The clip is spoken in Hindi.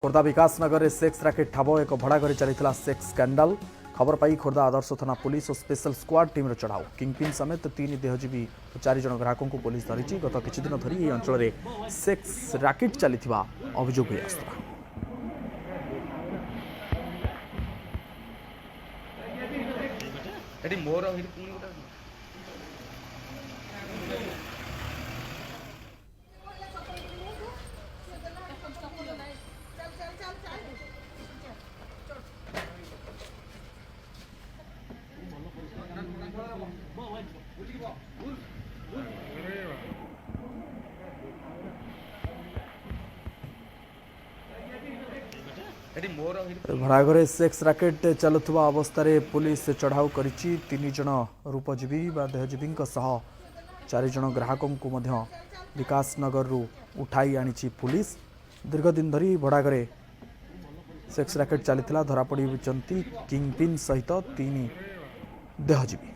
खोर्धा विकास नगर में सेक्स राकेट ठाब एक भड़ा घर चली सेक्स स्कैंडल। खबर पाई खोर्धा आदर्श थाना पुलिस और स्पेशल स्क्वाड टीम चढ़ाऊ। किंगपिन समेत 3 देहजीवी और 4 जन ग्राहकों को पुलिस धरी। गत किछि दिन धरी यह अंचल में सेक्स राकेट चली अभियोग होई आसुला। भड़ाघरे सेक्स राकेट चलुवा अवस्था पुलिस चढ़ाऊ कर 3 जन रूपजीवी देहजीवी 4 जन ग्राहकों को विकास नगर रु उठाई आनी पुलिस। दीर्घ दिन धरी भड़ाघरे सेक्स राकेट चली धरापड़ी किंगपिन सहित 3 देहजीवी।